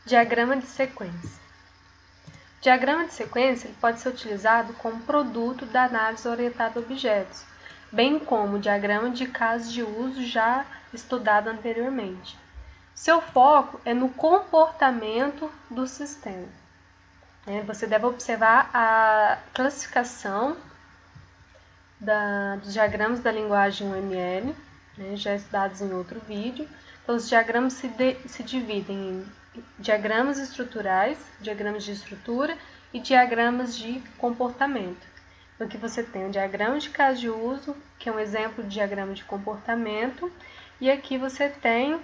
Diagrama de sequência. O diagrama de sequência ele pode ser utilizado como produto da análise orientada a objetos, bem como o diagrama de casos de uso já estudado anteriormente. Seu foco é no comportamento do sistema. Você deve observar a classificação dos diagramas da linguagem UML, já estudados em outro vídeo. Então, os diagramas se dividem em diagramas estruturais, diagramas de estrutura e diagramas de comportamento. Então, aqui você tem o diagrama de caso de uso, que é um exemplo de diagrama de comportamento, e aqui você tem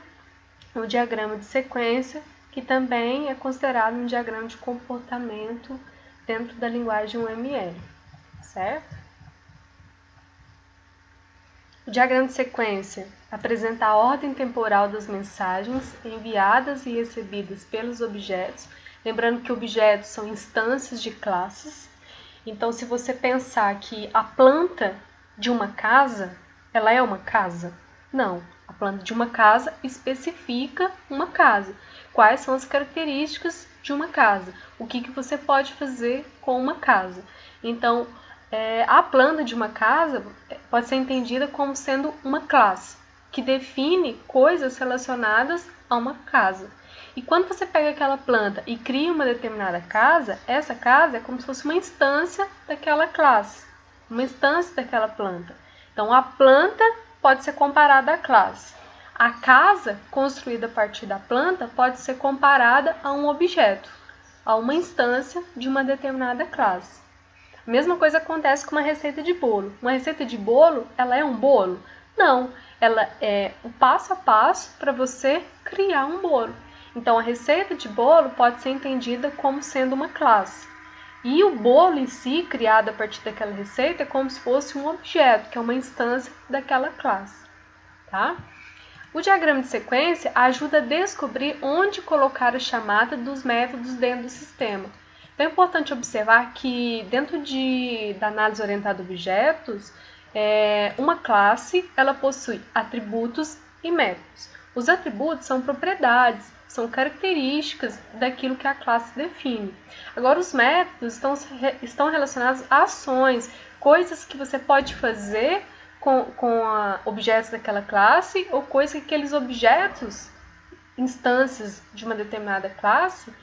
o diagrama de sequência, que também é considerado um diagrama de comportamento dentro da linguagem UML, certo? O diagrama de sequência apresenta a ordem temporal das mensagens enviadas e recebidas pelos objetos, lembrando que objetos são instâncias de classes. Então, se você pensar que a planta de uma casa, ela é uma casa? Não, a planta de uma casa especifica uma casa. Quais são as características de uma casa? O que você pode fazer com uma casa? Então, a planta de uma casa pode ser entendida como sendo uma classe, que define coisas relacionadas a uma casa. E quando você pega aquela planta e cria uma determinada casa, essa casa é como se fosse uma instância daquela classe, uma instância daquela planta. Então, a planta pode ser comparada à classe. A casa, construída a partir da planta, pode ser comparada a um objeto, a uma instância de uma determinada classe. A mesma coisa acontece com uma receita de bolo. Uma receita de bolo, ela é um bolo? Não, ela é o passo a passo para você criar um bolo. Então, a receita de bolo pode ser entendida como sendo uma classe. E o bolo em si, criado a partir daquela receita, é como se fosse um objeto, que é uma instância daquela classe. Tá? O diagrama de sequência ajuda a descobrir onde colocar a chamada dos métodos dentro do sistema. Então, é importante observar que dentro da análise orientada a objetos, uma classe ela possui atributos e métodos. Os atributos são propriedades, são características daquilo que a classe define. Agora, os métodos estão relacionados a ações, coisas que você pode fazer com objetos daquela classe ou coisas que aqueles objetos, instâncias de uma determinada classe,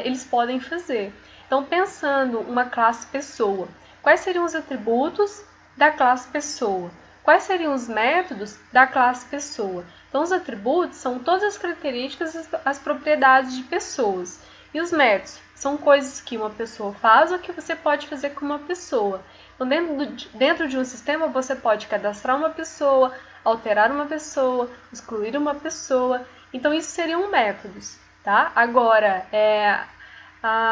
eles podem fazer. Então, pensando uma classe pessoa, quais seriam os atributos da classe pessoa? Quais seriam os métodos da classe pessoa? Então, os atributos são todas as características, as propriedades de pessoas. E os métodos são coisas que uma pessoa faz ou que você pode fazer com uma pessoa. Então, dentro de um sistema, você pode cadastrar uma pessoa, alterar uma pessoa, excluir uma pessoa. Então, isso seriam métodos. Tá? Agora,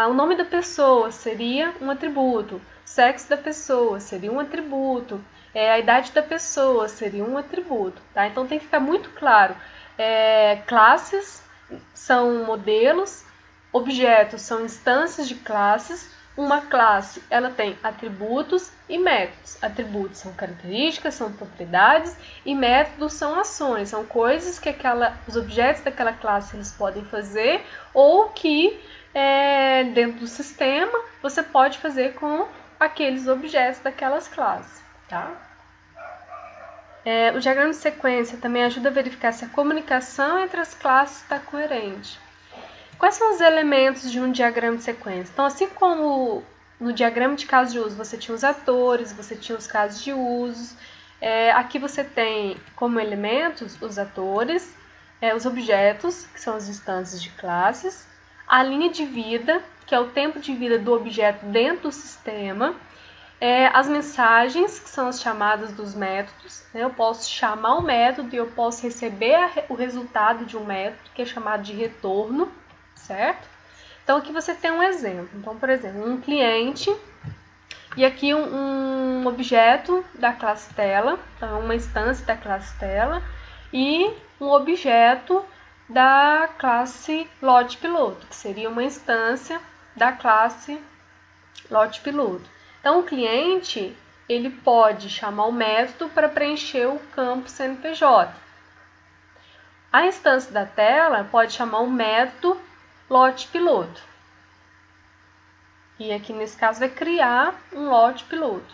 o nome da pessoa seria um atributo, o sexo da pessoa seria um atributo, a idade da pessoa seria um atributo. Tá? Então, tem que ficar muito claro. Classes são modelos, objetos são instâncias de classes. Uma classe ela tem atributos e métodos. Atributos são características, são propriedades, e métodos são ações, são coisas que os objetos daquela classe eles podem fazer ou que dentro do sistema você pode fazer com aqueles objetos daquelas classes. Tá? O diagrama de sequência também ajuda a verificar se a comunicação entre as classes está coerente. Quais são os elementos de um diagrama de sequência? Então, assim como no diagrama de caso de uso você tinha os atores, você tinha os casos de uso, aqui você tem como elementos os atores, os objetos, que são as instâncias de classes, a linha de vida, que é o tempo de vida do objeto dentro do sistema, as mensagens, que são as chamadas dos métodos. Eu posso chamar um método e eu posso receber o resultado de um método, que é chamado de retorno. Certo? Então, aqui você tem um exemplo. Então, por exemplo, um cliente e aqui um objeto da classe tela, então uma instância da classe tela e um objeto da classe lote piloto, que seria uma instância da classe lote piloto. Então, o cliente ele pode chamar o método para preencher o campo CNPJ. A instância da tela pode chamar o método lote piloto. E aqui nesse caso vai criar um lote piloto.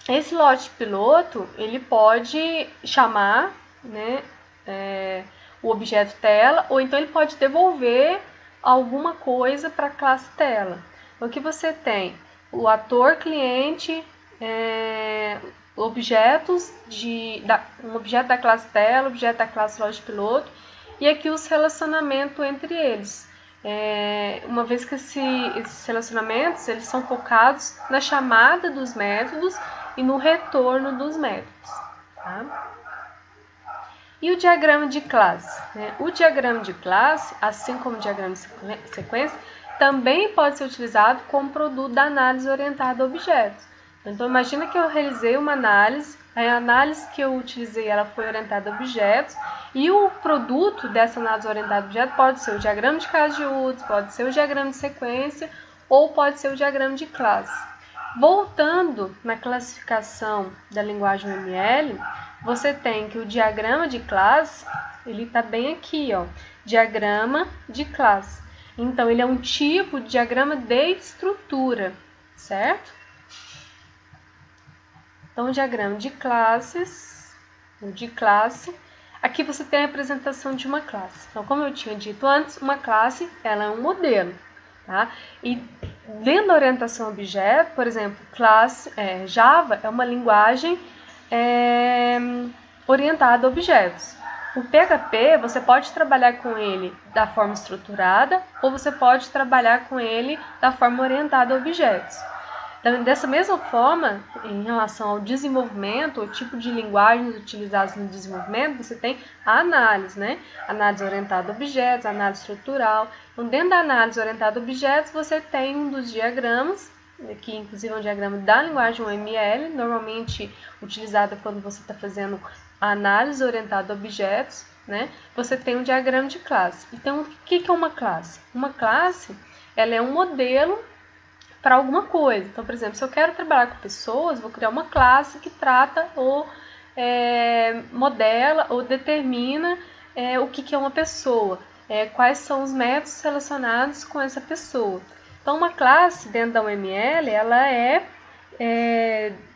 Esse lote piloto, ele pode chamar, né, o objeto tela, ou então ele pode devolver alguma coisa para a classe tela. Então, aqui você tem o ator cliente, um objeto da classe tela, objeto da classe lote piloto, e aqui os relacionamentos entre eles. Uma vez que esses relacionamentos eles são focados na chamada dos métodos e no retorno dos métodos. Tá? E o diagrama de classe? O diagrama de classe, assim como o diagrama de sequência, também pode ser utilizado como produto da análise orientada a objetos. Então, imagina que eu realizei uma análise, a análise que eu utilizei ela foi orientada a objetos, e o produto dessa análise orientada a objetos pode ser o diagrama de caso de uso, pode ser o diagrama de sequência, ou pode ser o diagrama de classe. Voltando na classificação da linguagem UML, você tem que o diagrama de classe, ele está bem aqui, ó, diagrama de classe. Então, ele é um tipo de diagrama de estrutura, certo? Então, o diagrama de classes, aqui você tem a apresentação de uma classe. Então, como eu tinha dito antes, uma classe ela é um modelo, tá? E dentro da orientação a objeto, por exemplo, Java é uma linguagem orientada a objetos. O PHP, você pode trabalhar com ele da forma estruturada ou você pode trabalhar com ele da forma orientada a objetos. Então, dessa mesma forma, em relação ao desenvolvimento, o tipo de linguagens utilizadas no desenvolvimento, você tem a análise, né? Análise orientada a objetos, análise estrutural. Então, dentro da análise orientada a objetos, você tem um dos diagramas, que inclusive é um diagrama da linguagem UML, normalmente utilizada quando você está fazendo a análise orientada a objetos, né? Você tem um diagrama de classe. Então, o que é uma classe? Uma classe, ela é um modelo para alguma coisa. Então, por exemplo, se eu quero trabalhar com pessoas, vou criar uma classe que trata ou modela ou determina o que é uma pessoa, quais são os métodos relacionados com essa pessoa. Então, uma classe dentro da UML, ela é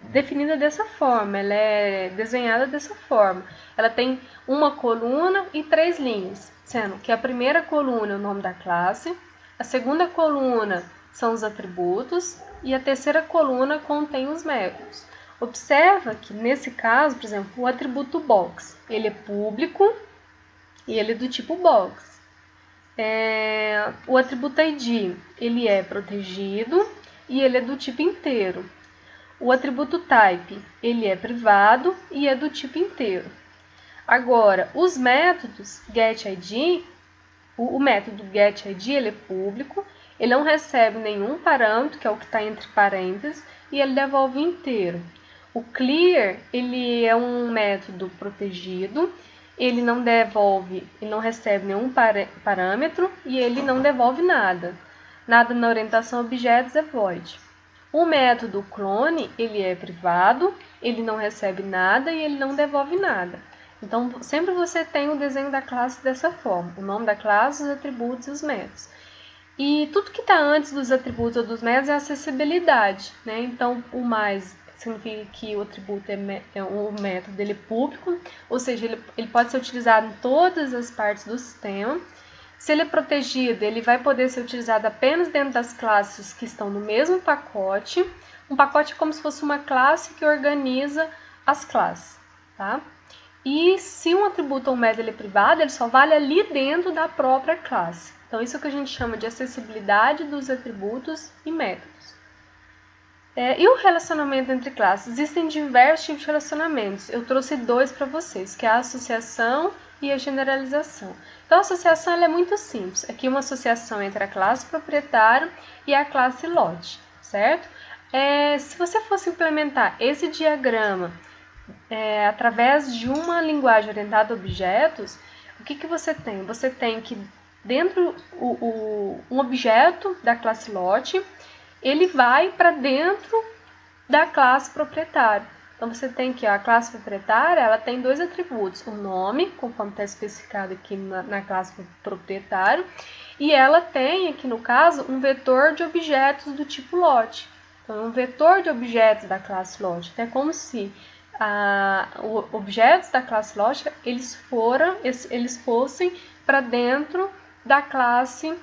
definida dessa forma, ela é desenhada dessa forma. Ela tem uma coluna e 3 linhas, sendo que a primeira coluna é o nome da classe, a segunda coluna são os atributos e a terceira coluna contém os métodos. Observa que nesse caso, por exemplo, o atributo box, ele é público e ele é do tipo box. O atributo ID, ele é protegido e ele é do tipo inteiro. O atributo type, ele é privado e é do tipo inteiro. Agora, os métodos getID, o método getID, ele é público, ele não recebe nenhum parâmetro, que é o que está entre parênteses, e ele devolve inteiro. O clear, ele é um método protegido, ele não recebe nenhum parâmetro e ele não devolve nada. Nada na orientação a objetos é void. O método clone, ele é privado, ele não recebe nada e ele não devolve nada. Então, sempre você tem o desenho da classe dessa forma, o nome da classe, os atributos e os métodos. E tudo que está antes dos atributos ou dos métodos é acessibilidade, né? Então, o mais significa que o atributo o método dele é público, ou seja, ele pode ser utilizado em todas as partes do sistema. Se ele é protegido, ele vai poder ser utilizado apenas dentro das classes que estão no mesmo pacote. Um pacote é como se fosse uma classe que organiza as classes, tá? E se um atributo ou um método é privado, ele só vale ali dentro da própria classe. Então, isso é o que a gente chama de acessibilidade dos atributos e métodos. E o relacionamento entre classes? Existem diversos tipos de relacionamentos. Eu trouxe 2 para vocês, que é a associação e a generalização. Então, a associação ela é muito simples. Aqui uma associação entre a classe proprietário e a classe lote, certo? Se você fosse implementar esse diagrama através de uma linguagem orientada a objetos, o que você tem? Você tem que, dentro um objeto da classe lote, ele vai para dentro da classe proprietário. Então, você tem que a classe proprietária, ela tem dois atributos, o nome, conforme está especificado aqui na classe proprietário, e ela tem, aqui no caso, um vetor de objetos do tipo lote. Então, um vetor de objetos da classe lote. Então, é como se os objetos da classe lote eles fossem para dentro da classe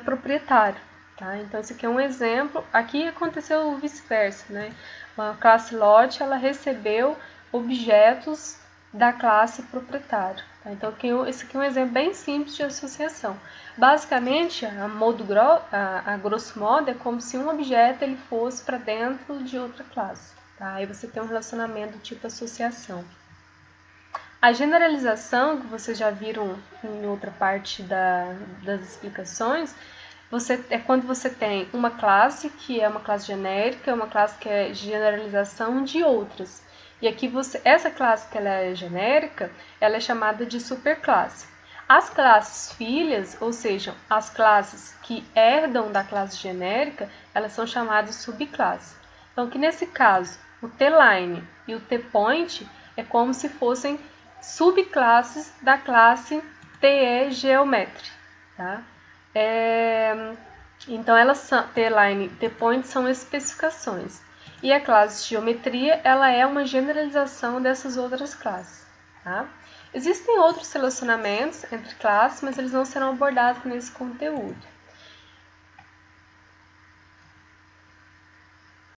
proprietária. Tá? Então, esse aqui é um exemplo. Aqui aconteceu o vice-versa, né? A classe lote ela recebeu objetos da classe proprietária. Tá? Então, esse aqui é um exemplo bem simples de associação. Basicamente, a grosso modo, é como se um objeto ele fosse para dentro de outra classe. Tá? Aí você tem um relacionamento tipo associação. A generalização, que vocês já viram em outra parte das explicações, é quando você tem uma classe que é uma classe genérica, uma classe que é generalização de outras. E aqui essa classe que ela é genérica, ela é chamada de superclasse. As classes filhas, ou seja, as classes que herdam da classe genérica, elas são chamadas de subclasse. Então, aqui nesse caso, o T-line e o T-point é como se fossem subclasses da classe TE-geometry. Tá? Então, T-line e T-point são especificações. E a classe geometria, ela é uma generalização dessas outras classes. Tá? Existem outros relacionamentos entre classes, mas eles não serão abordados nesse conteúdo.